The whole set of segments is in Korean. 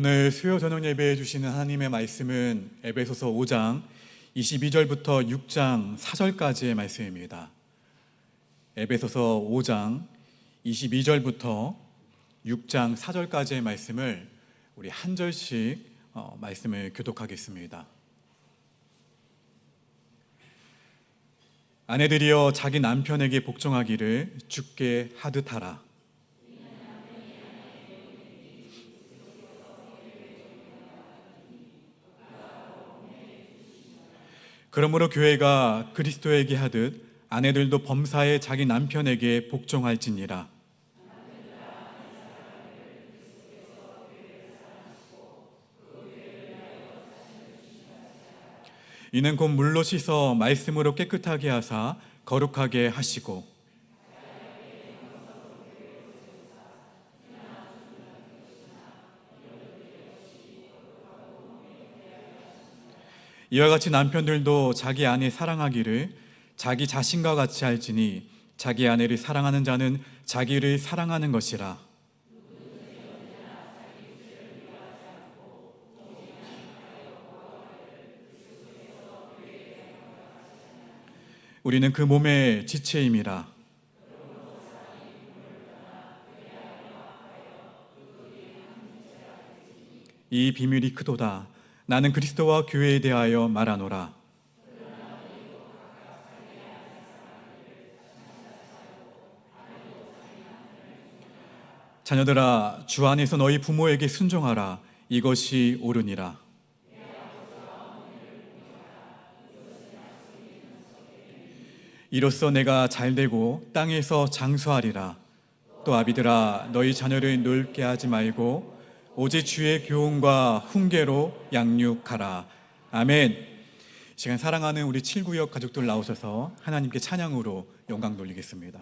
오늘 수요 저녁 예배해 주시는 하나님의 말씀은 에베소서 5장 22절부터 6장 4절까지의 말씀입니다. 에베소서 5장 22절부터 6장 4절까지의 말씀을 우리 한 절씩 말씀을 교독하겠습니다. 아내들이여 자기 남편에게 복종하기를 주께 하듯 하라. 그러므로 교회가 그리스도에게 하듯 아내들도 범사에 자기 남편에게 복종할지니라. 이는 곧 물로 씻어 말씀으로 깨끗하게 하사 거룩하게 하시고, 이와 같이 남편들도 자기 아내 사랑하기를 자기 자신과 같이 할지니 자기 아내를 사랑하는 자는 자기를 사랑하는 것이라. 우리는 그 몸의 지체임이라. 이 비밀이 크도다. 나는 그리스도와 교회에 대하여 말하노라. 자녀들아, 주 안에서 너희 부모에게 순종하라. 이것이 옳으니라. 이로써 내가 잘되고 땅에서 장수하리라. 또 아비들아, 너희 자녀를 놀게 하지 말고 오직 주의 교훈과 훈계로 양육하라. 아멘. 이 시간 사랑하는 우리 7구역 가족들 나오셔서 하나님께 찬양으로 영광 돌리겠습니다.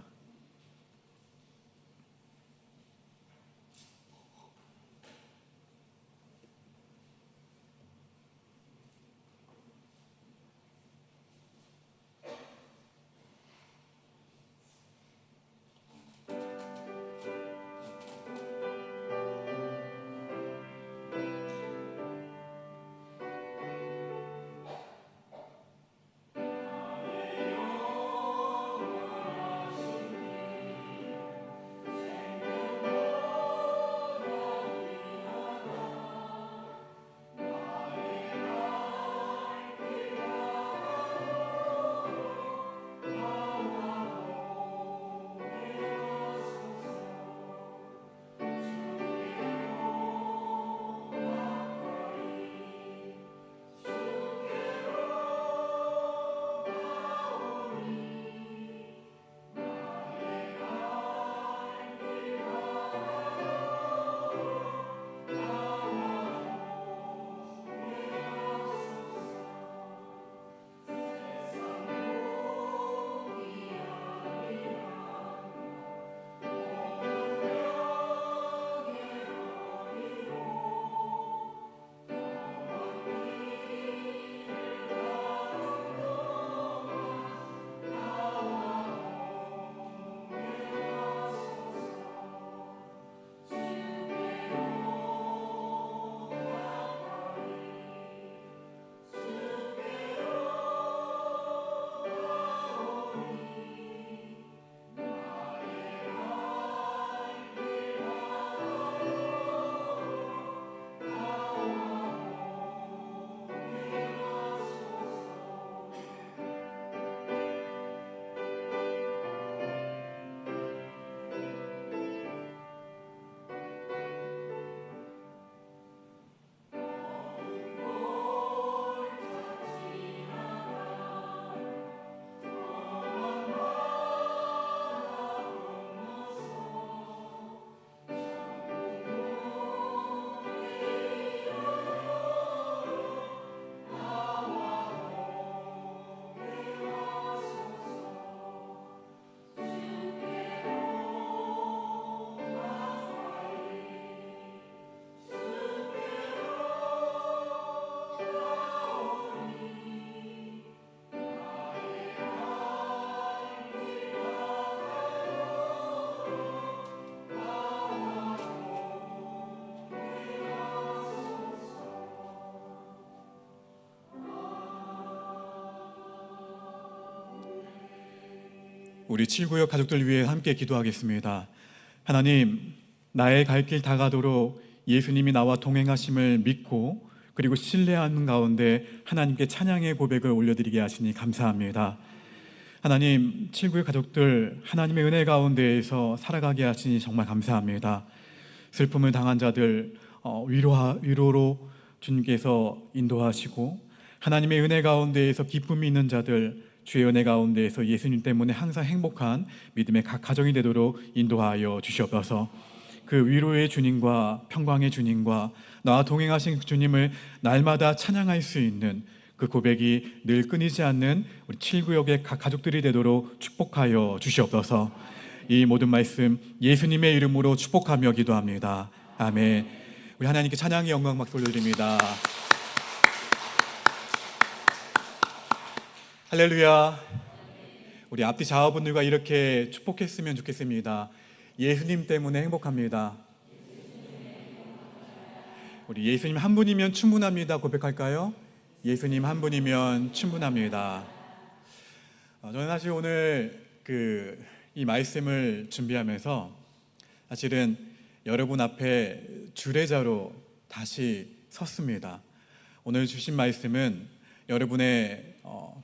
우리 7구역 가족들 위해 함께 기도하겠습니다. 하나님, 나의 갈 길 다가도록 예수님이 나와 동행하심을 믿고 그리고 신뢰하는 가운데 하나님께 찬양의 고백을 올려드리게 하시니 감사합니다. 하나님, 7구역 가족들 하나님의 은혜 가운데에서 살아가게 하시니 정말 감사합니다. 슬픔을 당한 자들 위로로 주님께서 인도하시고, 하나님의 은혜 가운데에서 기쁨이 있는 자들 주의 은혜 가운데에서 예수님 때문에 항상 행복한 믿음의 각 가정이 되도록 인도하여 주시옵소서. 그 위로의 주님과 평강의 주님과 나와 동행하신 주님을 날마다 찬양할 수 있는 그 고백이 늘 끊이지 않는 우리 7구역의 각 가족들이 되도록 축복하여 주시옵소서. 이 모든 말씀 예수님의 이름으로 축복하며 기도합니다. 아멘. 우리 하나님께 찬양의 영광 박수 올려드립니다. 할렐루야. 우리 앞뒤 자화분들과 이렇게 축복했으면 좋겠습니다. 예수님 때문에 행복합니다. 우리 예수님 한 분이면 충분합니다 고백할까요? 예수님 한 분이면 충분합니다. 저는 사실 오늘 이 말씀을 준비하면서 사실은 여러분 앞에 주례자로 다시 섰습니다. 오늘 주신 말씀은 여러분의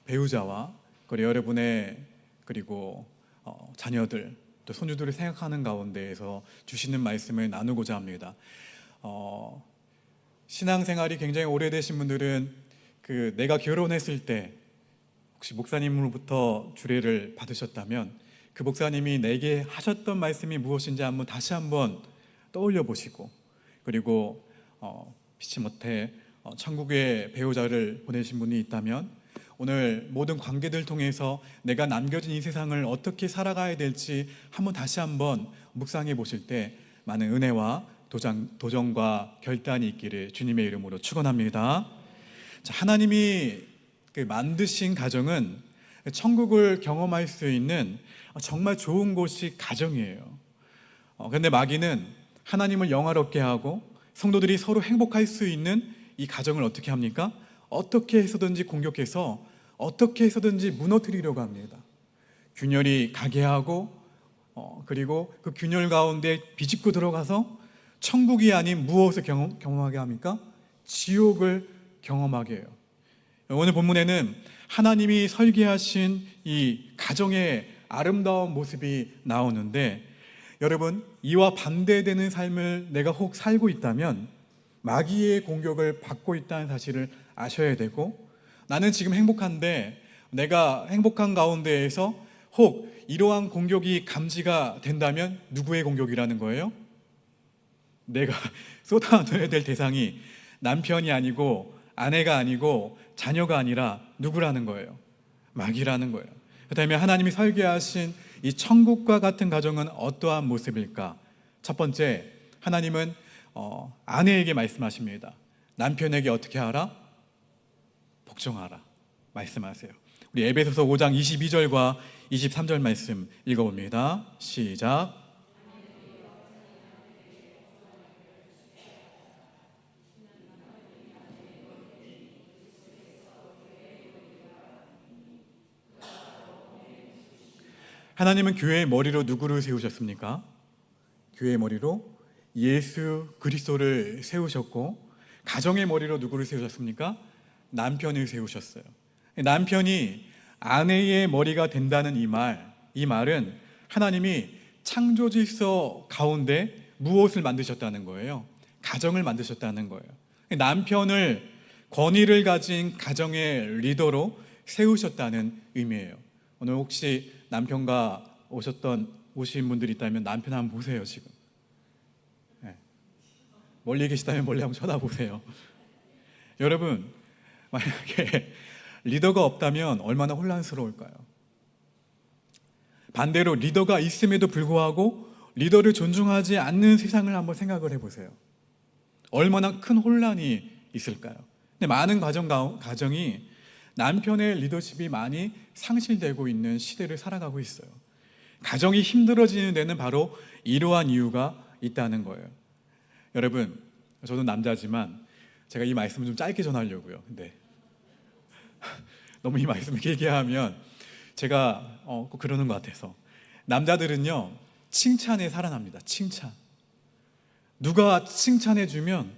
배우자와 그리고 여러분의 자녀들 또 손주들을 생각하는 가운데에서 주시는 말씀을 나누고자 합니다. 신앙생활이 굉장히 오래되신 분들은 내가 결혼했을 때 혹시 목사님으로부터 주례를 받으셨다면 그 목사님이 내게 하셨던 말씀이 무엇인지 다시 한번 떠올려 보시고, 그리고 피치 못해 천국의 배우자를 보내신 분이 있다면 오늘 모든 관계들 통해서 내가 남겨진 이 세상을 어떻게 살아가야 될지 다시 한번 묵상해 보실 때 많은 은혜와 도전과 결단이 있기를 주님의 이름으로 축원합니다. 하나님이 만드신 가정은 천국을 경험할 수 있는 정말 좋은 곳이 가정이에요. 그런데 마귀는 하나님을 영화롭게 하고 성도들이 서로 행복할 수 있는 이 가정을 어떻게 합니까? 어떻게 해서든지 공격해서 어떻게 해서든지 무너뜨리려고 합니다. 균열이 가게 하고 그리고 그 균열 가운데 비집고 들어가서 천국이 아닌 무엇을 경험하게 합니까? 지옥을 경험하게 해요. 오늘 본문에는 하나님이 설계하신 이 가정의 아름다운 모습이 나오는데, 여러분, 이와 반대되는 삶을 내가 혹 살고 있다면 마귀의 공격을 받고 있다는 사실을 아셔야 되고, 나는 지금 행복한데 내가 행복한 가운데에서 혹 이러한 공격이 감지가 된다면 누구의 공격이라는 거예요? 내가 쏟아내야 될 대상이 남편이 아니고 아내가 아니고 자녀가 아니라 누구라는 거예요? 마귀라는 거예요. 그렇다면 하나님이 설계하신 이 천국과 같은 가정은 어떠한 모습일까? 첫 번째, 하나님은 아내에게 말씀하십니다. 남편에게 어떻게 하라? 복종하라 말씀하세요. 우리 에베소서 5장 22절과 23절 말씀 읽어봅니다. 시작. 하나님은 교회의 머리로 누구를 세우셨습니까? 교회의 머리로 예수 그리스도를 세우셨고, 가정의 머리로 누구를 세우셨습니까? 남편을 세우셨어요. 남편이 아내의 머리가 된다는 이 말은 하나님이 창조 질서 가운데 무엇을 만드셨다는 거예요? 가정을 만드셨다는 거예요. 남편을 권위를 가진 가정의 리더로 세우셨다는 의미예요. 오늘 혹시 남편과 오신 분들이 있다면 남편 한번 보세요. 지금 멀리 계시다면 멀리 한번 쳐다보세요. 여러분, 만약에 리더가 없다면 얼마나 혼란스러울까요? 반대로 리더가 있음에도 불구하고 리더를 존중하지 않는 세상을 한번 생각을 해보세요. 얼마나 큰 혼란이 있을까요? 근데 많은 가정이 남편의 리더십이 많이 상실되고 있는 시대를 살아가고 있어요. 가정이 힘들어지는 데는 바로 이러한 이유가 있다는 거예요. 여러분, 저는 남자지만 제가 이 말씀을 좀 짧게 전하려고요. 근데 너무 이 말씀을 길게 하면 제가 꼭 그러는 것 같아서 남자들은요 칭찬에 살아납니다. 칭찬. 누가 칭찬해주면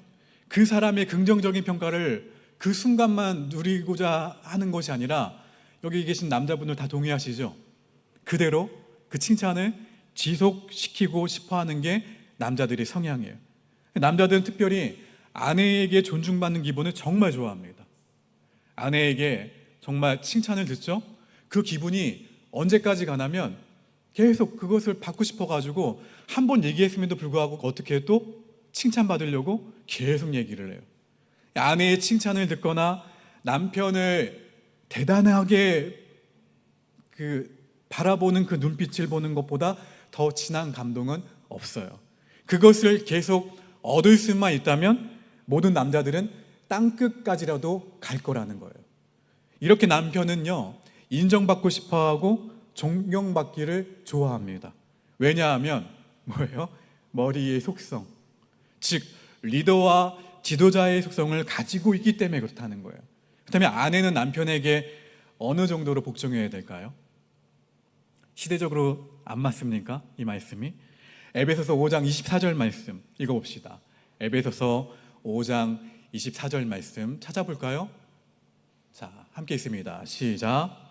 그 사람의 긍정적인 평가를 그 순간만 누리고자 하는 것이 아니라, 여기 계신 남자분들 다 동의하시죠? 그대로 그 칭찬을 지속시키고 싶어하는 게 남자들의 성향이에요. 남자들은 특별히 아내에게 존중받는 기분을 정말 좋아합니다. 아내에게 정말 칭찬을 듣죠? 그 기분이 언제까지 가냐면 계속 그것을 받고 싶어가지고 한 번 얘기했음에도 불구하고 어떻게 또 칭찬받으려고 계속 얘기를 해요. 아내의 칭찬을 듣거나 남편을 대단하게 바라보는 그 눈빛을 보는 것보다 더 진한 감동은 없어요. 그것을 계속 얻을 수만 있다면 모든 남자들은 땅끝까지라도 갈 거라는 거예요. 이렇게 남편은요 인정받고 싶어하고 존경받기를 좋아합니다. 왜냐하면 뭐예요? 머리의 속성, 즉 리더와 지도자의 속성을 가지고 있기 때문에 그렇다는 거예요. 그렇다면 아내는 남편에게 어느 정도로 복종해야 될까요? 시대적으로 안 맞습니까? 이 말씀이 에베소서 5장 24절 말씀 읽어봅시다. 에베소서 5장 24절 말씀 찾아볼까요? 자, 함께 있습니다. 시작.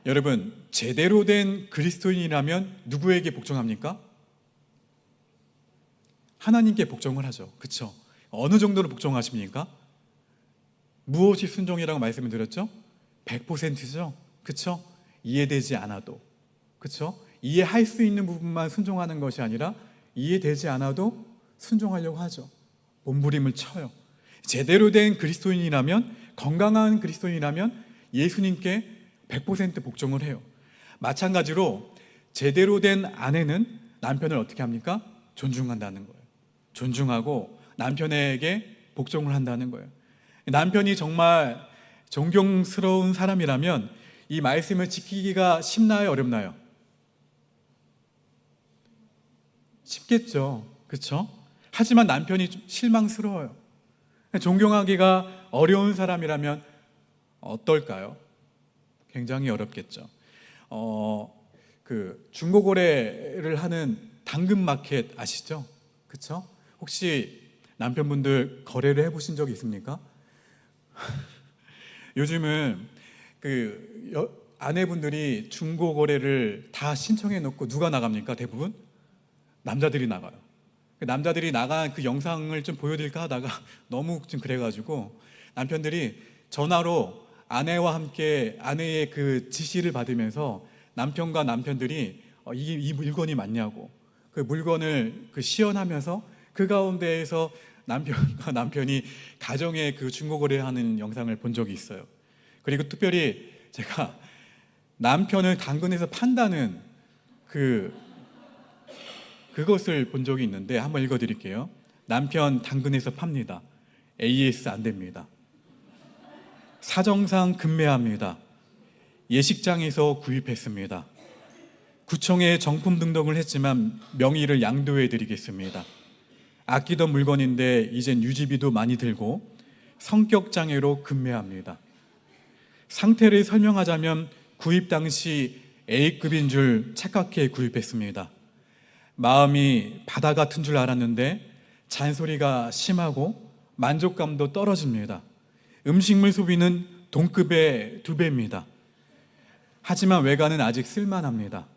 여러분, 제대로 된 그리스도인이라면 누구에게 복종합니까? 하나님께 복종을 하죠. 그렇죠? 어느 정도로 복종하십니까? 무엇이 순종이라고 말씀을 드렸죠? 100%죠. 그렇죠? 이해되지 않아도. 그렇죠? 이해할 수 있는 부분만 순종하는 것이 아니라 이해되지 않아도 순종하려고 하죠. 몸부림을 쳐요. 제대로 된 그리스도인이라면, 건강한 그리스도인이라면 예수님께 100% 복종을 해요. 마찬가지로 제대로 된 아내는 남편을 어떻게 합니까? 존중한다는 거예요. 존중하고 남편에게 복종을 한다는 거예요. 남편이 정말 존경스러운 사람이라면 이 말씀을 지키기가 쉽나요? 어렵나요? 쉽겠죠. 그렇죠? 하지만 남편이 좀 실망스러워요. 존경하기가 어려운 사람이라면 어떨까요? 굉장히 어렵겠죠. 중고거래를 하는 당근마켓 아시죠? 그렇죠? 혹시 남편분들 거래를 해보신 적 있습니까? 요즘은 아내분들이 중고거래를 다 신청해 놓고 누가 나갑니까? 대부분 남자들이 나가요. 남자들이 나간 그 영상을 좀 보여드릴까 하다가 너무 좀 그래가지고 남편들이 전화로 아내와 함께 아내의 그 지시를 받으면서 남편과 남편들이 이 물건이 맞냐고 그 물건을 시연하면서 그 가운데에서 남편과 남편이 가정의 그 중고거래하는 영상을 본 적이 있어요. 그리고 특별히 제가 남편을 당근에서 판다는 그것을 본 적이 있는데 한번 읽어드릴게요. 남편 당근에서 팝니다. AS 안 됩니다. 사정상 급매합니다. 예식장에서 구입했습니다. 구청에 정품 등록을 했지만 명의를 양도해 드리겠습니다. 아끼던 물건인데 이젠 유지비도 많이 들고 성격 장애로 급매합니다. 상태를 설명하자면 구입 당시 A급인 줄 착각해 구입했습니다. 마음이 바다 같은 줄 알았는데 잔소리가 심하고 만족감도 떨어집니다. 음식물 소비는 동급의 2배입니다. 하지만 외관은 아직 쓸만합니다.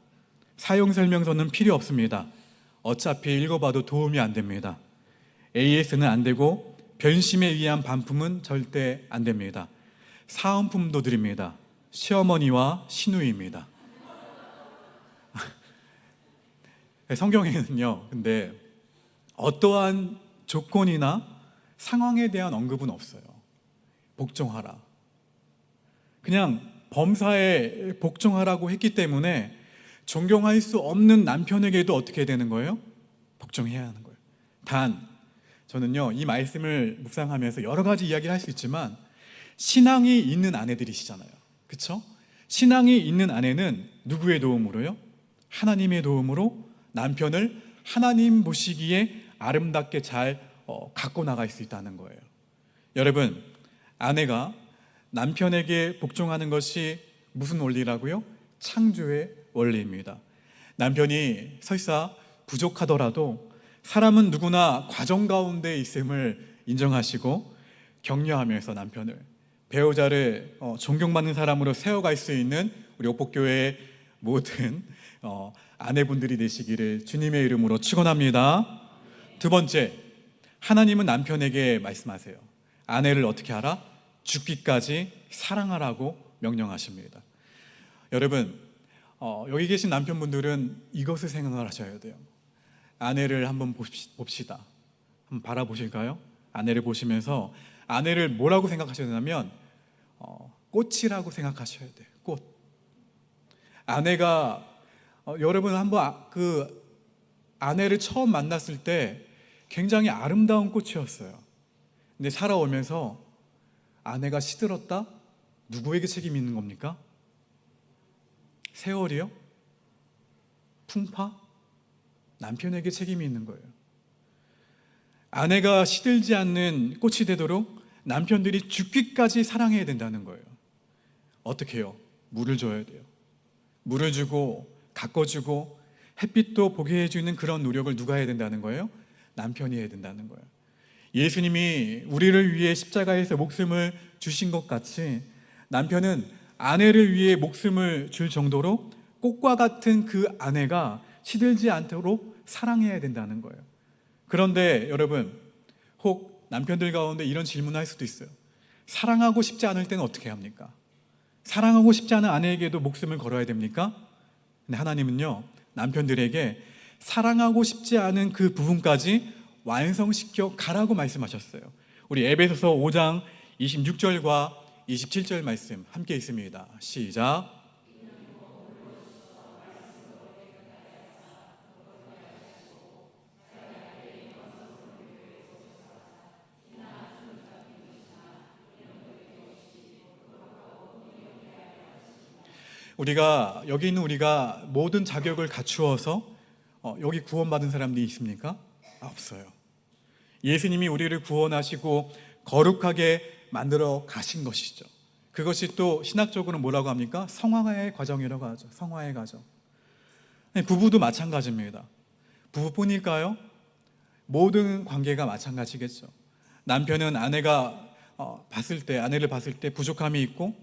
사용설명서는 필요 없습니다. 어차피 읽어봐도 도움이 안 됩니다. AS는 안 되고 변심에 의한 반품은 절대 안 됩니다. 사은품도 드립니다. 시어머니와 시누이입니다. 성경에는요, 근데 어떠한 조건이나 상황에 대한 언급은 없어요. 복종하라. 그냥 범사에 복종하라고 했기 때문에 존경할 수 없는 남편에게도 어떻게 되는 거예요? 복종해야 하는 거예요. 단, 저는요, 이 말씀을 묵상하면서 여러 가지 이야기를 할 수 있지만 신앙이 있는 아내들이시잖아요. 그렇죠? 신앙이 있는 아내는 누구의 도움으로요? 하나님의 도움으로 남편을 하나님 보시기에 아름답게 잘 갖고 나갈 수 있다는 거예요. 여러분, 아내가 남편에게 복종하는 것이 무슨 원리라고요? 창조의 원리입니다. 남편이 설사 부족하더라도 사람은 누구나 과정 가운데 있음을 인정하시고 격려하면서 남편을, 배우자를 존경받는 사람으로 세워갈 수 있는 우리 옥복교회의 모든 아내분들이 되시기를 주님의 이름으로 축원합니다. 두 번째, 하나님은 남편에게 말씀하세요. 아내를 어떻게 하라? 죽기까지 사랑하라고 명령하십니다. 여러분, 여기 계신 남편분들은 이것을 생각을 하셔야 돼요. 아내를 한번 봅시다. 한번 바라보실까요? 아내를 보시면서 아내를 뭐라고 생각하셔야 되냐면 꽃이라고 생각하셔야 돼요. 꽃. 아내가 여러분 한번 그 아내를 처음 만났을 때 굉장히 아름다운 꽃이었어요. 근데 살아오면서 아내가 시들었다? 누구에게 책임이 있는 겁니까? 세월이요? 풍파? 남편에게 책임이 있는 거예요. 아내가 시들지 않는 꽃이 되도록 남편들이 죽기까지 사랑해야 된다는 거예요. 어떻게 해요? 물을 줘야 돼요. 물을 주고 가꿔주고 햇빛도 보게 해주는 그런 노력을 누가 해야 된다는 거예요? 남편이 해야 된다는 거예요. 예수님이 우리를 위해 십자가에서 목숨을 주신 것 같이 남편은 아내를 위해 목숨을 줄 정도로 꽃과 같은 그 아내가 시들지 않도록 사랑해야 된다는 거예요. 그런데 여러분, 혹 남편들 가운데 이런 질문을 할 수도 있어요. 사랑하고 싶지 않을 때는 어떻게 합니까? 사랑하고 싶지 않은 아내에게도 목숨을 걸어야 됩니까? 근데 하나님은요, 남편들에게 사랑하고 싶지 않은 그 부분까지 완성시켜 가라고 말씀하셨어요. 우리 에베소서 5장 26절과 27절 말씀 함께 있습니다. 시작. 여기 있는 우리가 모든 자격을 갖추어서 여기 구원받은 사람들이 있습니까? 없어요. 예수님이 우리를 구원하시고 거룩하게 만들어 가신 것이죠. 그것이 또 신학적으로 뭐라고 합니까? 성화의 과정이라고 하죠. 성화의 과정. 부부도 마찬가지입니다. 부부뿐일까요? 모든 관계가 마찬가지겠죠. 남편은 아내를 봤을 때 부족함이 있고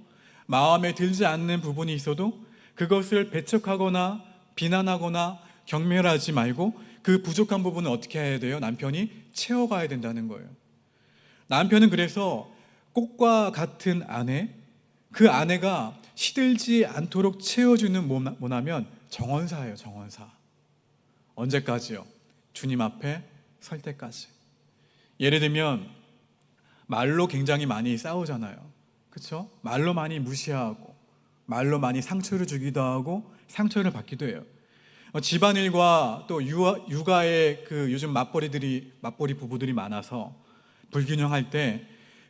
마음에 들지 않는 부분이 있어도 그것을 배척하거나 비난하거나 경멸하지 말고 그 부족한 부분은 어떻게 해야 돼요? 남편이 채워가야 된다는 거예요. 남편은 그래서 꽃과 같은 아내, 그 아내가 시들지 않도록 채워주는 뭐냐면 정원사예요. 정원사. 언제까지요? 주님 앞에 설 때까지. 예를 들면 말로 굉장히 많이 싸우잖아요. 그렇죠? 말로 많이 무시하고 말로 많이 상처를 주기도 하고 상처를 받기도 해요. 집안일과 또 육아에 그 요즘 맞벌이 부부들이 많아서 불균형할 때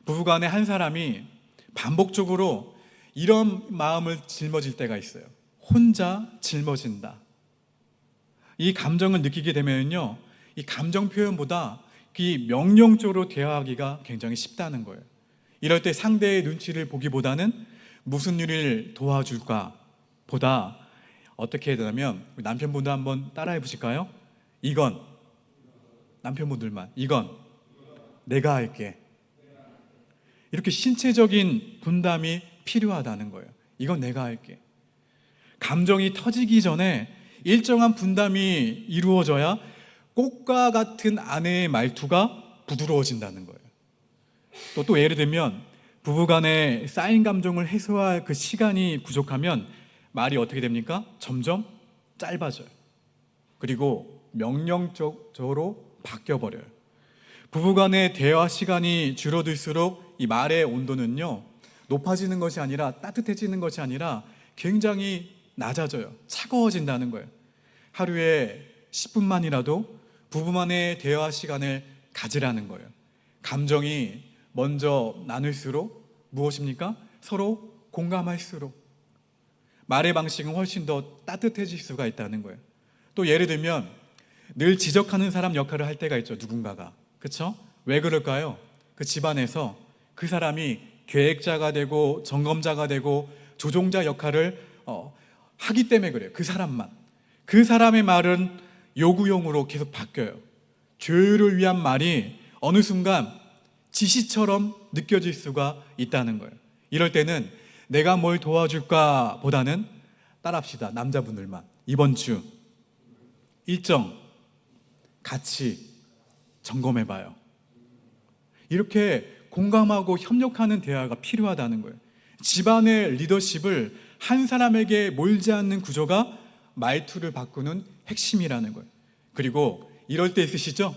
부부간에 한 사람이 반복적으로 이런 마음을 짊어질 때가 있어요. 혼자 짊어진다. 이 감정을 느끼게 되면요, 이 감정 표현보다 이 명령적으로 대화하기가 굉장히 쉽다는 거예요. 이럴 때 상대의 눈치를 보기보다는 무슨 일을 도와줄까 보다 어떻게 해야 되냐면, 남편분도 한번 따라해 보실까요? 이건 남편분들만, 이건 내가 할게. 이렇게 신체적인 분담이 필요하다는 거예요. 이건 내가 할게. 감정이 터지기 전에 일정한 분담이 이루어져야 꽃과 같은 아내의 말투가 부드러워진다는 거예요. 또 예를 들면 부부간에 쌓인 감정을 해소할 그 시간이 부족하면 말이 어떻게 됩니까? 점점 짧아져요. 그리고 명령적으로 바뀌어버려요. 부부간의 대화 시간이 줄어들수록 이 말의 온도는요, 높아지는 것이 아니라 따뜻해지는 것이 아니라 굉장히 낮아져요. 차가워진다는 거예요. 하루에 10분만이라도 부부만의 대화 시간을 가지라는 거예요. 감정이 먼저 나눌수록 무엇입니까? 서로 공감할수록 말의 방식은 훨씬 더 따뜻해질 수가 있다는 거예요. 또 예를 들면 늘 지적하는 사람 역할을 할 때가 있죠. 누군가가. 그렇죠? 왜 그럴까요? 그 집안에서 그 사람이 계획자가 되고 점검자가 되고 조종자 역할을 하기 때문에 그래요. 그 사람만. 그 사람의 말은 요구용으로 계속 바뀌어요. 조율을 위한 말이 어느 순간 지시처럼 느껴질 수가 있다는 거예요. 이럴 때는 내가 뭘 도와줄까 보다는 따라합시다. 남자분들만. 이번 주 일정 같이 점검해봐요. 이렇게 공감하고 협력하는 대화가 필요하다는 거예요. 집안의 리더십을 한 사람에게 몰지 않는 구조가 말투를 바꾸는 핵심이라는 거예요. 그리고 이럴 때 있으시죠?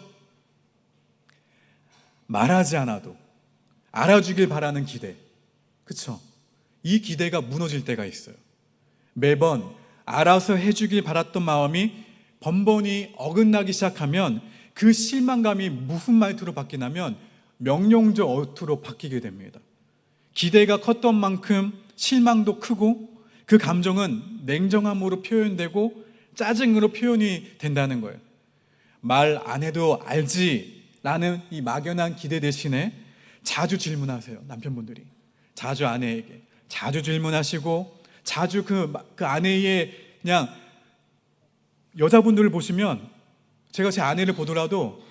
말하지 않아도 알아주길 바라는 기대. 그쵸? 이 기대가 무너질 때가 있어요. 매번 알아서 해주길 바랐던 마음이 번번이 어긋나기 시작하면 그 실망감이 무슨 말투로 바뀌냐면 명령조 어투로 바뀌게 됩니다. 기대가 컸던 만큼 실망도 크고 그 감정은 냉정함으로 표현되고 짜증으로 표현이 된다는 거예요. 말 안 해도 알지라는 이 막연한 기대 대신에 자주 질문하세요. 남편분들이 자주 아내에게 자주 질문하시고 자주 그 아내의 그냥 여자분들을 보시면 제가 제 아내를 보더라도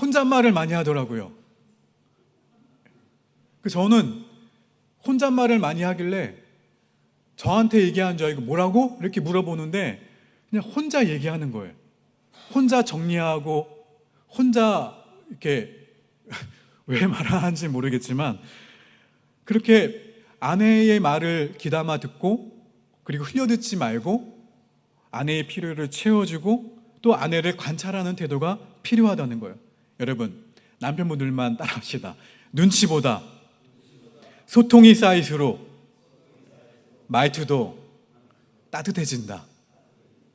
혼잣말을 많이 하더라고요. 저는 혼잣말을 많이 하길래 저한테 얘기하는 줄 알고 뭐라고? 이렇게 물어보는데 그냥 혼자 얘기하는 거예요. 혼자 정리하고 혼자 이렇게 왜 말하는지 모르겠지만 그렇게 아내의 말을 귀담아 듣고 그리고 흘려듣지 말고 아내의 필요를 채워주고 또 아내를 관찰하는 태도가 필요하다는 거예요. 여러분, 남편분들만 따라합시다. 눈치보다 소통이 쌓일수록 말투도 따뜻해진다.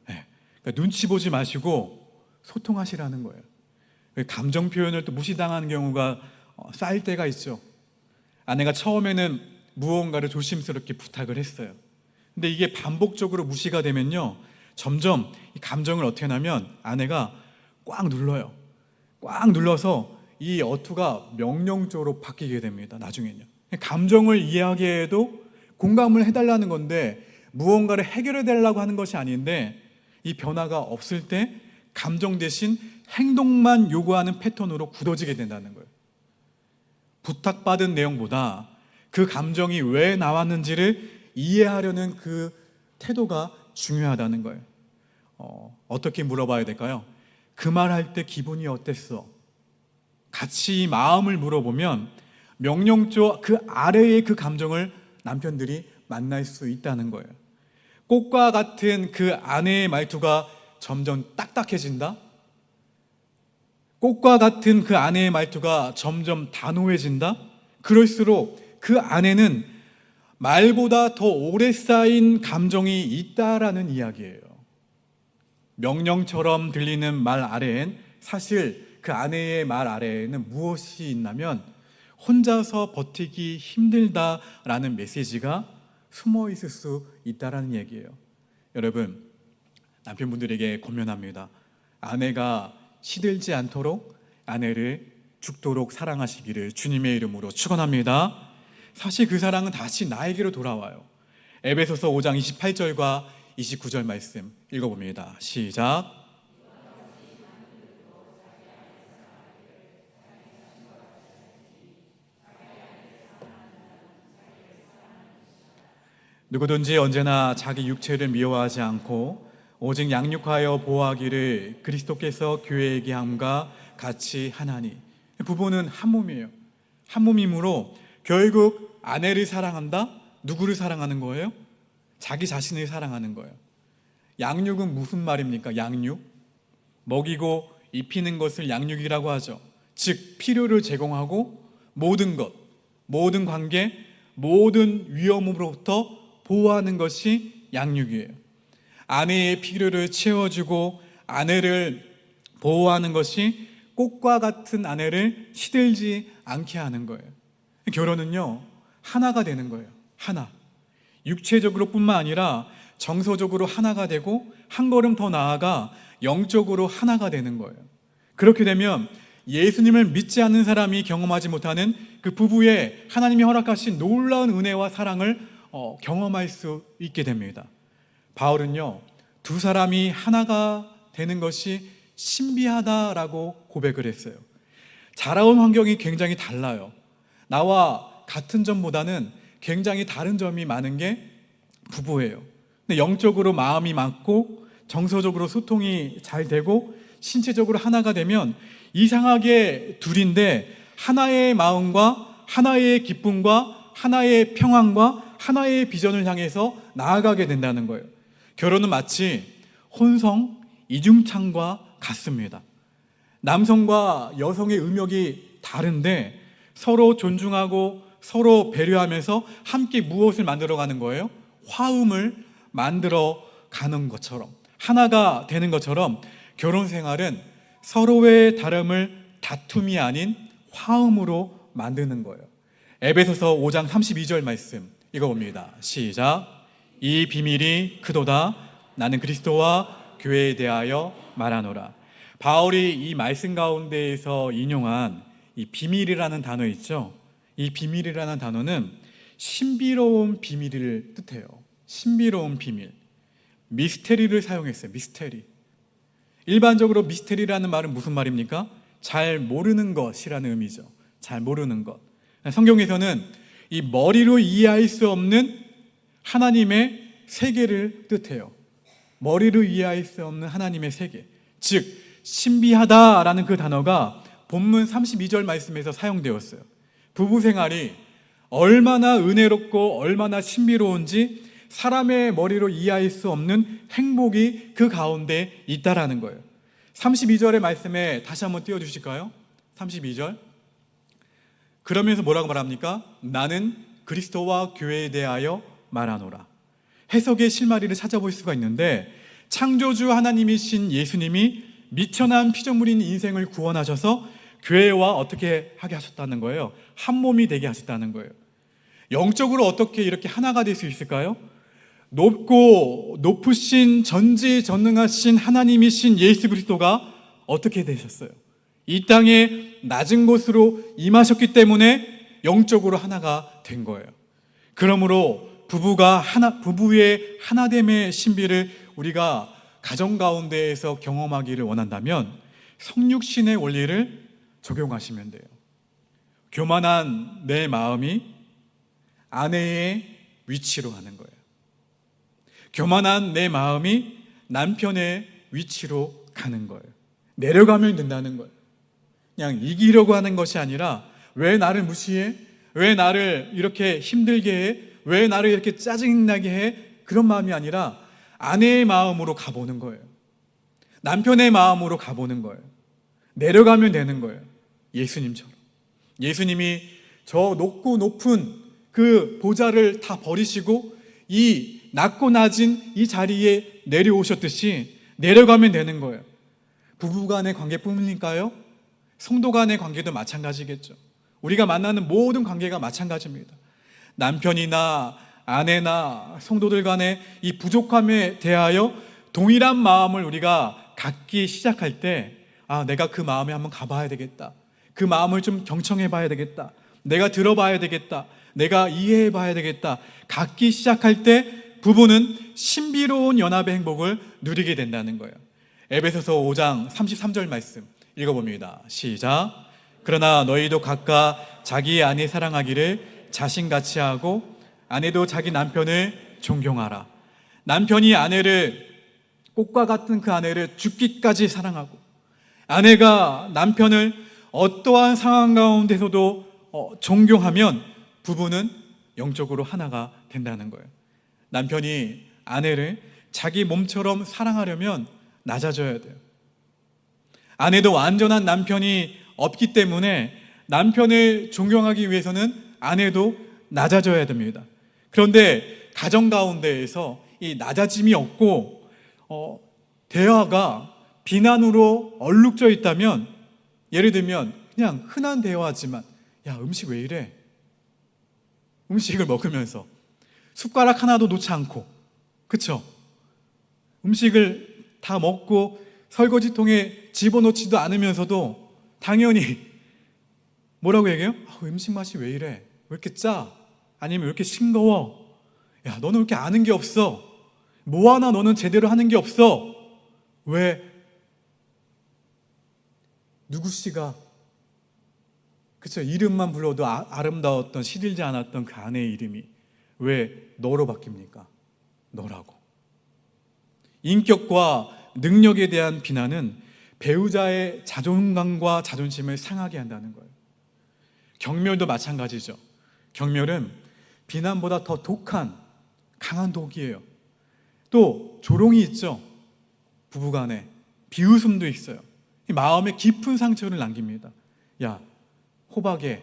네. 그러니까 눈치 보지 마시고 소통하시라는 거예요. 감정 표현을 또 무시당하는 경우가 쌓일 때가 있죠. 아내가 처음에는 무언가를 조심스럽게 부탁을 했어요. 근데 이게 반복적으로 무시가 되면요, 점점 이 감정을 어떻게 하냐면 아내가 꽉 눌러요. 꽉 눌러서 이 어투가 명령조로 바뀌게 됩니다. 나중에는요. 감정을 이야기해도 공감을 해달라는 건데 무언가를 해결해달라고 하는 것이 아닌데 이 변화가 없을 때 감정 대신 행동만 요구하는 패턴으로 굳어지게 된다는 거예요. 부탁받은 내용보다 그 감정이 왜 나왔는지를 이해하려는 그 태도가 중요하다는 거예요. 어떻게 물어봐야 될까요? 그 말 할 때 기분이 어땠어? 같이 마음을 물어보면 명령조 그 아래의 그 감정을 남편들이 만날 수 있다는 거예요. 꽃과 같은 그 아내의 말투가 점점 딱딱해진다? 꽃과 같은 그 아내의 말투가 점점 단호해진다? 그럴수록 그 안에는 말보다 더 오래 쌓인 감정이 있다라는 이야기예요. 명령처럼 들리는 말 아래엔 사실 그 아내의 말 아래에는 무엇이 있냐면 혼자서 버티기 힘들다라는 메시지가 숨어 있을 수 있다라는 얘기예요. 여러분, 남편분들에게 권면합니다. 아내가 시들지 않도록 아내를 죽도록 사랑하시기를 주님의 이름으로 축원합니다. 사실 그 사랑은 다시 나에게로 돌아와요. 에베소서 5장 28절과 29절 말씀 읽어봅니다. 시작. 누구든지 언제나 자기 육체를 미워하지 않고 오직 양육하여 보호하기를 그리스도께서 교회에게 함과 같이 하나니. 부부는 한 몸이에요. 한 몸이므로 결국 아내를 사랑한다? 누구를 사랑하는 거예요? 자기 자신을 사랑하는 거예요. 양육은 무슨 말입니까? 양육? 먹이고 입히는 것을 양육이라고 하죠. 즉 필요를 제공하고 모든 것, 모든 관계, 모든 위험으로부터 보호하는 것이 양육이에요. 아내의 필요를 채워주고 아내를 보호하는 것이 꽃과 같은 아내를 시들지 않게 하는 거예요. 결혼은요, 하나가 되는 거예요. 하나. 육체적으로 뿐만 아니라 정서적으로 하나가 되고 한 걸음 더 나아가 영적으로 하나가 되는 거예요. 그렇게 되면 예수님을 믿지 않는 사람이 경험하지 못하는 그 부부의 하나님이 허락하신 놀라운 은혜와 사랑을 경험할 수 있게 됩니다. 바울은요, 두 사람이 하나가 되는 것이 신비하다라고 고백을 했어요. 자라온 환경이 굉장히 달라요. 나와 같은 점보다는 굉장히 다른 점이 많은 게 부부예요. 근데 영적으로 마음이 맞고 정서적으로 소통이 잘 되고 신체적으로 하나가 되면 이상하게 둘인데 하나의 마음과 하나의 기쁨과 하나의 평안과 하나의 비전을 향해서 나아가게 된다는 거예요. 결혼은 마치 혼성 이중창과 같습니다. 남성과 여성의 음역이 다른데 서로 존중하고 서로 배려하면서 함께 무엇을 만들어가는 거예요? 화음을 만들어 가는 것처럼, 하나가 되는 것처럼 결혼 생활은 서로의 다름을 다툼이 아닌 화음으로 만드는 거예요. 에베소서 5장 32절 말씀 읽어봅니다. 시작. 이 비밀이 크도다. 나는 그리스도와 교회에 대하여 말하노라. 바울이 이 말씀 가운데에서 인용한 이 비밀이라는 단어 있죠. 이 비밀이라는 단어는 신비로운 비밀을 뜻해요. 신비로운 비밀, 미스테리를 사용했어요. 미스테리. 일반적으로 미스테리라는 말은 무슨 말입니까? 잘 모르는 것이라는 의미죠. 잘 모르는 것. 성경에서는 이 머리로 이해할 수 없는 하나님의 세계를 뜻해요. 머리로 이해할 수 없는 하나님의 세계, 즉 신비하다라는 그 단어가 본문 32절 말씀에서 사용되었어요. 부부 생활이 얼마나 은혜롭고 얼마나 신비로운지 사람의 머리로 이해할 수 없는 행복이 그 가운데 있다라는 거예요. 32절의 말씀에 다시 한번 띄워주실까요? 32절. 그러면서 뭐라고 말합니까? 나는 그리스도와 교회에 대하여 말하노라. 해석의 실마리를 찾아볼 수가 있는데 창조주 하나님이신 예수님이 미천한 피조물인 인생을 구원하셔서 교회와 어떻게 하게 하셨다는 거예요? 한 몸이 되게 하셨다는 거예요. 영적으로 어떻게 이렇게 하나가 될 수 있을까요? 높고 높으신 전지전능하신 하나님이신 예수 그리스도가 어떻게 되셨어요? 이 땅에 낮은 곳으로 임하셨기 때문에 영적으로 하나가 된 거예요. 그러므로 부부의 하나됨의 신비를 우리가 가정 가운데에서 경험하기를 원한다면 성육신의 원리를 적용하시면 돼요. 교만한 내 마음이 아내의 위치로 하는 거예요. 교만한 내 마음이 남편의 위치로 가는 거예요. 내려가면 된다는 거예요. 그냥 이기려고 하는 것이 아니라 왜 나를 무시해? 왜 나를 이렇게 힘들게 해? 왜 나를 이렇게 짜증나게 해? 그런 마음이 아니라 아내의 마음으로 가보는 거예요. 남편의 마음으로 가보는 거예요. 내려가면 되는 거예요. 예수님처럼. 예수님이 저 높고 높은 그 보좌를 다 버리시고 이 낮고 낮은 이 자리에 내려오셨듯이 내려가면 되는 거예요. 부부 간의 관계뿐일까요? 성도 간의 관계도 마찬가지겠죠. 우리가 만나는 모든 관계가 마찬가지입니다. 남편이나 아내나 성도들 간의 이 부족함에 대하여 동일한 마음을 우리가 갖기 시작할 때 내가 그 마음에 한번 가봐야 되겠다. 그 마음을 좀 경청해 봐야 되겠다. 내가 들어봐야 되겠다. 내가 이해해 봐야 되겠다. 갖기 시작할 때 부부는 신비로운 연합의 행복을 누리게 된다는 거예요. 에베소서 5장 33절 말씀 읽어봅니다. 시작. 그러나 너희도 각각 자기 아내 사랑하기를 자신같이 하고 아내도 자기 남편을 존경하라. 남편이 아내를 꽃과 같은 그 아내를 죽기까지 사랑하고 아내가 남편을 어떠한 상황 가운데서도 존경하면 부부는 영적으로 하나가 된다는 거예요. 남편이 아내를 자기 몸처럼 사랑하려면 낮아져야 돼요. 아내도 완전한 남편이 없기 때문에 남편을 존경하기 위해서는 아내도 낮아져야 됩니다. 그런데 가정 가운데에서 이 낮아짐이 없고 대화가 비난으로 얼룩져 있다면, 예를 들면 그냥 흔한 대화지만 야, 음식 왜 이래? 음식을 먹으면서 숟가락 하나도 놓지 않고, 그쵸? 음식을 다 먹고 설거지통에 집어넣지도 않으면서도 당연히 뭐라고 얘기해요? 음식 맛이 왜 이래? 왜 이렇게 짜? 아니면 왜 이렇게 싱거워? 야, 너는 왜 이렇게 아는 게 없어? 뭐 하나 너는 제대로 하는 게 없어? 왜 누구씨가 그쵸? 이름만 불러도 아름다웠던 시들지 않았던 그 아내의 이름이 왜 너로 바뀝니까? 너라고. 인격과 능력에 대한 비난은 배우자의 자존감과 자존심을 상하게 한다는 거예요. 경멸도 마찬가지죠. 경멸은 비난보다 더 독한 강한 독이에요. 또 조롱이 있죠. 부부간에 비웃음도 있어요. 마음에 깊은 상처를 남깁니다. 야, 호박에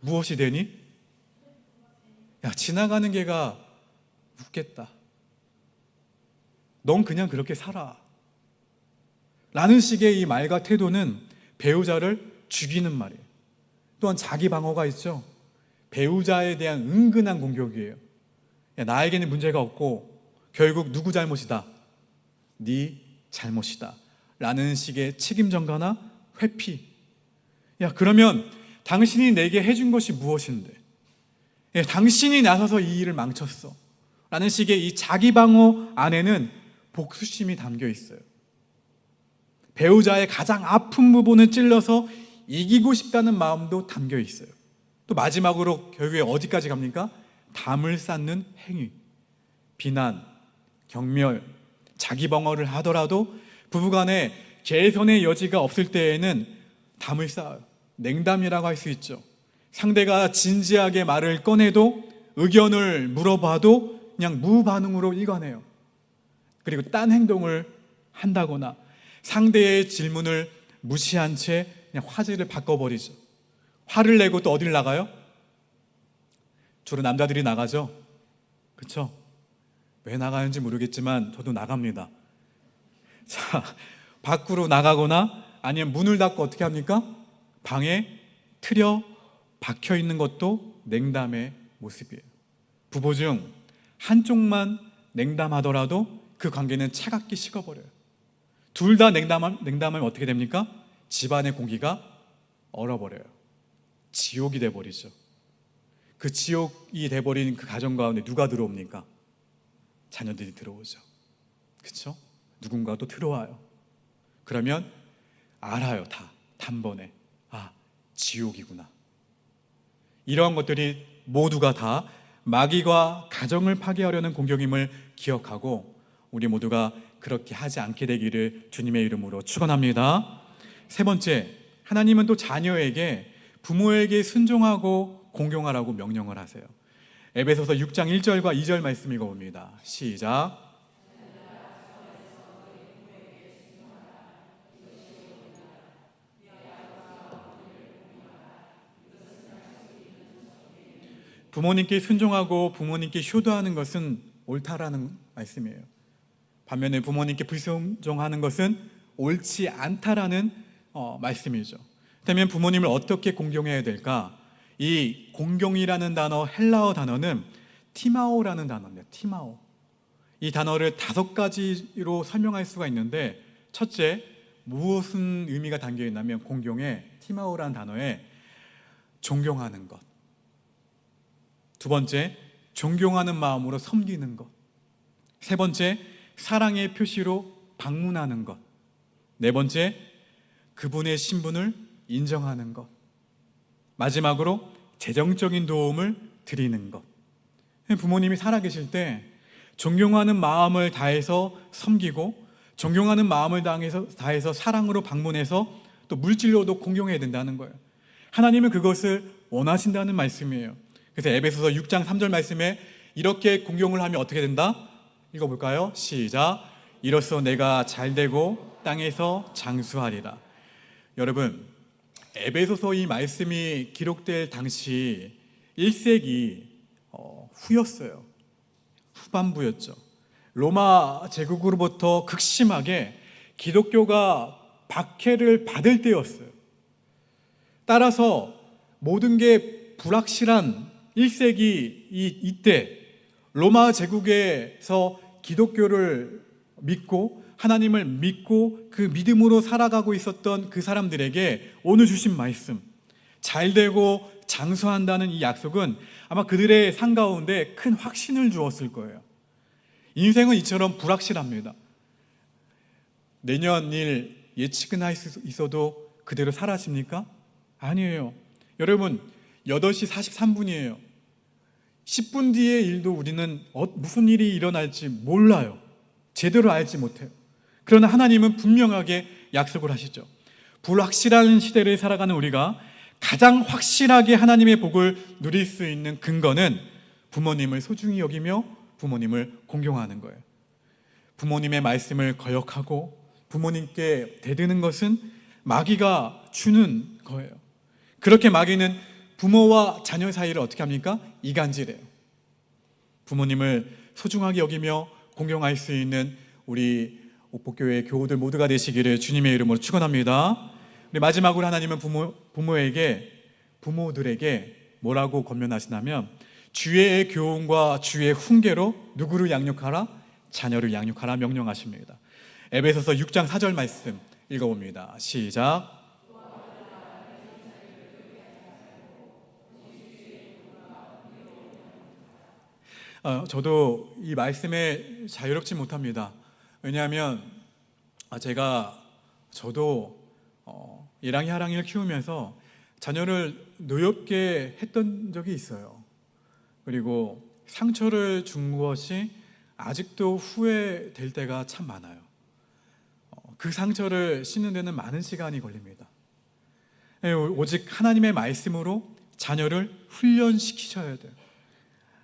무엇이 되니? 야, 지나가는 개가 웃겠다. 넌 그냥 그렇게 살아. 라는 식의 이 말과 태도는 배우자를 죽이는 말이에요. 또한 자기 방어가 있죠. 배우자에 대한 은근한 공격이에요. 야, 나에게는 문제가 없고 결국 누구 잘못이다? 네 잘못이다. 라는 식의 책임 전가나 회피. 야, 그러면 당신이 내게 해준 것이 무엇인데? 야, 당신이 나서서 이 일을 망쳤어. 라는 식의 이 자기 방어 안에는 복수심이 담겨 있어요. 배우자의 가장 아픈 부분을 찔러서 이기고 싶다는 마음도 담겨 있어요. 또 마지막으로 결국에 어디까지 갑니까? 담을 쌓는 행위. 비난, 경멸, 자기 방어를 하더라도 부부간에 개선의 여지가 없을 때에는 담을 쌓아요. 냉담이라고 할 수 있죠. 상대가 진지하게 말을 꺼내도 의견을 물어봐도 그냥 무반응으로 일관해요. 그리고 딴 행동을 한다거나 상대의 질문을 무시한 채 그냥 화제를 바꿔버리죠. 화를 내고 또 어디를 나가요? 주로 남자들이 나가죠. 그렇죠? 왜 나가는지 모르겠지만 저도 나갑니다. 자, 밖으로 나가거나 아니면 문을 닫고 어떻게 합니까? 방에 틀어 박혀 있는 것도 냉담의 모습이에요. 부부 중 한쪽만 냉담하더라도 그 관계는 차갑게 식어버려요. 둘 다 냉담하면 어떻게 됩니까? 집안의 공기가 얼어버려요. 지옥이 돼버리죠. 그 지옥이 돼버린 그 가정 가운데 누가 들어옵니까? 자녀들이 들어오죠. 그렇죠? 누군가 또 들어와요. 그러면 알아요. 다 단번에. 지옥이구나. 이러한 것들이 모두가 다 마귀가 가정을 파괴하려는 공격임을 기억하고 우리 모두가 그렇게 하지 않게 되기를 주님의 이름으로 축원합니다. 세 번째, 하나님은 또 자녀에게 부모에게 순종하고 공경하라고 명령을 하세요. 에베소서 6장 1절과 2절 말씀 읽어봅니다. 시작. 부모님께 순종하고 부모님께 효도하는 것은 옳다라는 말씀이에요. 반면에 부모님께 불순종하는 것은 옳지 않다라는 말씀이죠. 그렇다면 부모님을 어떻게 공경해야 될까? 이 공경이라는 단어, 헬라어 단어는 티마오라는 단어입니다. 티마오. 이 단어를 5가지로 설명할 수가 있는데, 첫째, 무엇은 의미가 담겨 있냐면 공경에 티마오라는 단어에 존경하는 것. 두 번째, 존경하는 마음으로 섬기는 것. 세 번째, 사랑의 표시로 방문하는 것. 네 번째, 그분의 신분을 인정하는 것. 마지막으로 재정적인 도움을 드리는 것. 부모님이 살아계실 때 존경하는 마음을 다해서 섬기고 존경하는 마음을 다해서 사랑으로 방문해서 또 물질로도 공경해야 된다는 거예요. 하나님은 그것을 원하신다는 말씀이에요. 그래서 에베소서 6장 3절 말씀에 이렇게 공경을 하면 어떻게 된다? 읽어볼까요? 시작. 이로써 내가 잘되고 땅에서 장수하리라. 여러분, 에베소서 이 말씀이 기록될 당시 1세기 후였어요. 후반부였죠. 로마 제국으로부터 극심하게 기독교가 박해를 받을 때였어요. 따라서 모든 게 불확실한 1세기 이때 로마 제국에서 기독교를 믿고 하나님을 믿고 그 믿음으로 살아가고 있었던 그 사람들에게 오늘 주신 말씀, 잘 되고 장수한다는 이 약속은 아마 그들의 삶 가운데 큰 확신을 주었을 거예요. 인생은 이처럼 불확실합니다. 내년 일 예측은 할 수 있어도 그대로 사라집니까? 아니에요. 여러분, 8시 43분이에요. 10분 뒤의 일도 우리는 무슨 일이 일어날지 몰라요. 제대로 알지 못해요. 그러나 하나님은 분명하게 약속을 하시죠. 불확실한 시대를 살아가는 우리가 가장 확실하게 하나님의 복을 누릴 수 있는 근거는 부모님을 소중히 여기며 부모님을 공경하는 거예요. 부모님의 말씀을 거역하고 부모님께 대드는 것은 마귀가 주는 거예요. 그렇게 마귀는 부모와 자녀 사이를 어떻게 합니까? 이간질해요. 부모님을 소중하게 여기며 공경할 수 있는 우리 옥복교회 교우들 모두가 되시기를 주님의 이름으로 축원합니다. 마지막으로 하나님은 부모들에게 뭐라고 권면하시냐면 주의 교훈과 주의 훈계로 누구를 양육하라? 자녀를 양육하라 명령하십니다. 에베소서 6장 4절 말씀 읽어봅니다. 시작. 저도 이 말씀에 자유롭지 못합니다. 왜냐하면 저도 예랑이 하랑이를 키우면서 자녀를 노엽게 했던 적이 있어요. 그리고 상처를 준 것이 아직도 후회될 때가 참 많아요. 그 상처를 씻는 데는 많은 시간이 걸립니다. 오직 하나님의 말씀으로 자녀를 훈련시키셔야 돼요.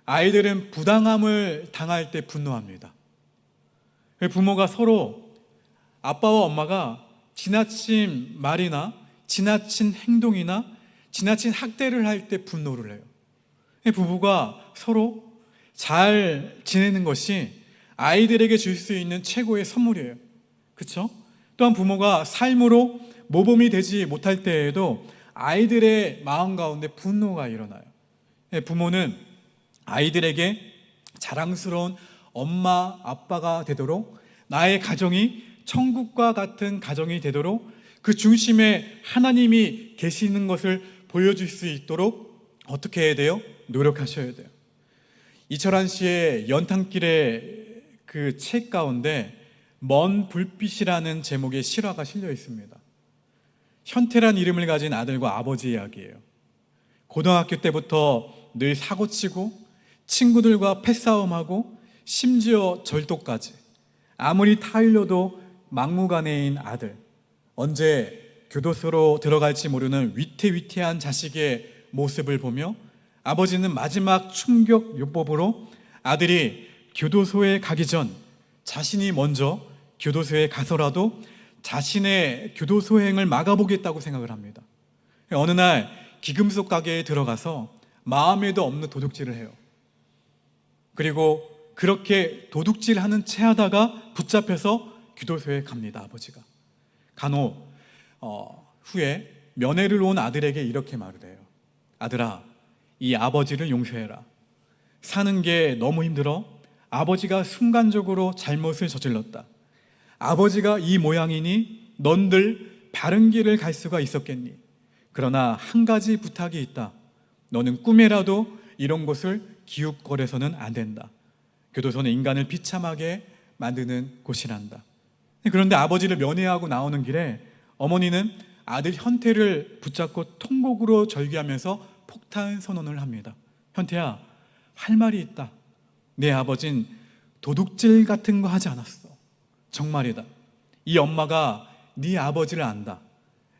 아이들은 부당함을 당할 때 분노합니다. 부모가 서로 아빠와 엄마가 지나친 말이나 지나친 행동이나 지나친 학대를 할 때 분노를 해요. 부부가 서로 잘 지내는 것이 아이들에게 줄 수 있는 최고의 선물이에요. 그렇죠? 또한 부모가 삶으로 모범이 되지 못할 때에도 아이들의 마음 가운데 분노가 일어나요. 부모는 아이들에게 자랑스러운 엄마, 아빠가 되도록 나의 가정이 천국과 같은 가정이 되도록 그 중심에 하나님이 계시는 것을 보여줄 수 있도록 어떻게 해야 돼요? 노력하셔야 돼요. 이철환 씨의 연탄길의 그 책 가운데 먼 불빛이라는 제목의 실화가 실려 있습니다. 현태란 이름을 가진 아들과 아버지 이야기예요. 고등학교 때부터 늘 사고치고 친구들과 패싸움하고 심지어 절도까지, 아무리 타일러도 막무가내인 아들, 언제 교도소로 들어갈지 모르는 위태위태한 자식의 모습을 보며 아버지는 마지막 충격 요법으로 아들이 교도소에 가기 전 자신이 먼저 교도소에 가서라도 자신의 교도소행을 막아보겠다고 생각을 합니다. 어느 날 기금속 가게에 들어가서 마음에도 없는 도둑질을 해요. 그리고 그렇게 도둑질하는 채 하다가 붙잡혀서 교도소에 갑니다. 아버지가 간혹 후에 면회를 온 아들에게 이렇게 말을 해요. 아들아, 이 아버지를 용서해라. 사는 게 너무 힘들어. 아버지가 순간적으로 잘못을 저질렀다. 아버지가 이 모양이니 넌들 바른 길을 갈 수가 있었겠니? 그러나 한 가지 부탁이 있다. 너는 꿈에라도 이런 곳을 기웃거려서는 안 된다. 교도소는 인간을 비참하게 만드는 곳이란다. 그런데 아버지를 면회하고 나오는 길에 어머니는 아들 현태를 붙잡고 통곡으로 절규하면서 폭탄 선언을 합니다. 현태야, 할 말이 있다. 내 아버진 도둑질 같은 거 하지 않았어. 정말이다. 이 엄마가 네 아버지를 안다.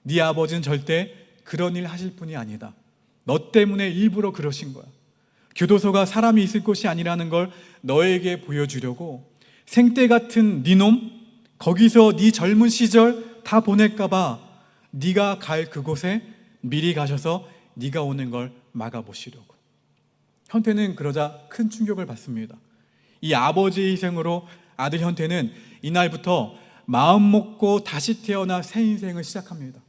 네 아버지는 절대 그런 일 하실 분이 아니다. 너 때문에 일부러 그러신 거야. 교도소가 사람이 있을 곳이 아니라는 걸 너에게 보여주려고 생떼 같은 네 놈, 거기서 네 젊은 시절 다 보낼까 봐 네가 갈 그곳에 미리 가셔서 네가 오는 걸 막아보시려고. 현태는 그러자 큰 충격을 받습니다. 이 아버지의 희생으로 아들 현태는 이날부터 마음 먹고 다시 태어나 새 인생을 시작합니다.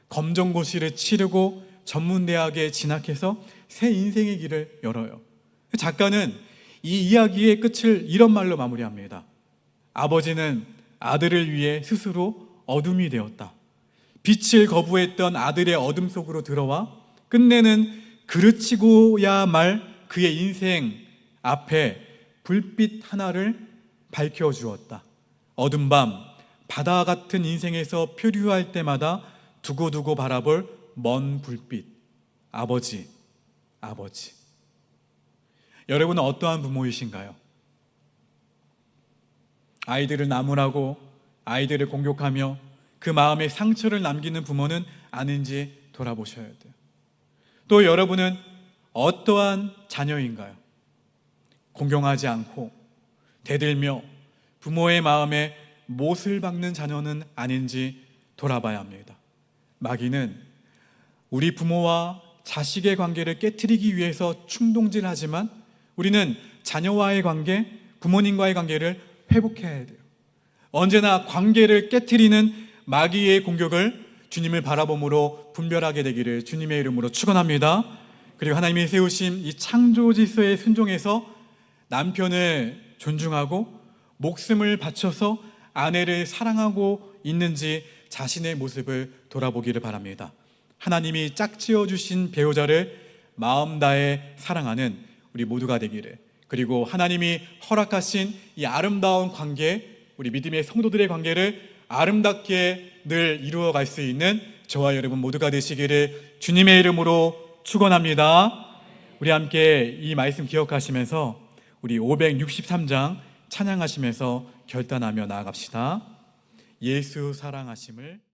검정고시를 치르고 전문대학에 진학해서 새 인생의 길을 열어요. 작가는 이 이야기의 끝을 이런 말로 마무리합니다. 아버지는 아들을 위해 스스로 어둠이 되었다. 빛을 거부했던 아들의 어둠 속으로 들어와 끝내는 그르치고야 말 그의 인생 앞에 불빛 하나를 밝혀주었다. 어둠 밤 바다 같은 인생에서 표류할 때마다 두고두고 바라볼 먼 불빛. 아버지. 여러분은 어떠한 부모이신가요? 아이들을 나무라고 아이들을 공격하며 그 마음에 상처를 남기는 부모는 아닌지 돌아보셔야 돼요. 또 여러분은 어떠한 자녀인가요? 공경하지 않고 대들며 부모의 마음에 못을 박는 자녀는 아닌지 돌아봐야 합니다. 마귀는 우리 부모와 자식의 관계를 깨트리기 위해서 충동질하지만 우리는 자녀와의 관계, 부모님과의 관계를 회복해야 돼요. 언제나 관계를 깨트리는 마귀의 공격을 주님을 바라봄으로 분별하게 되기를 주님의 이름으로 축원합니다. 그리고 하나님이 세우신 이 창조 질서에 순종해서 남편을 존중하고 목숨을 바쳐서 아내를 사랑하고 있는지 자신의 모습을 돌아보기를 바랍니다. 하나님이 짝지어 주신 배우자를 마음 다해 사랑하는 우리 모두가 되기를, 그리고 하나님이 허락하신 이 아름다운 관계, 우리 믿음의 성도들의 관계를 아름답게 늘 이루어갈 수 있는 저와 여러분 모두가 되시기를 주님의 이름으로 축원합니다. 우리 함께 이 말씀 기억하시면서 우리 563장 찬양하시면서 결단하며 나아갑시다. 예수 사랑하심을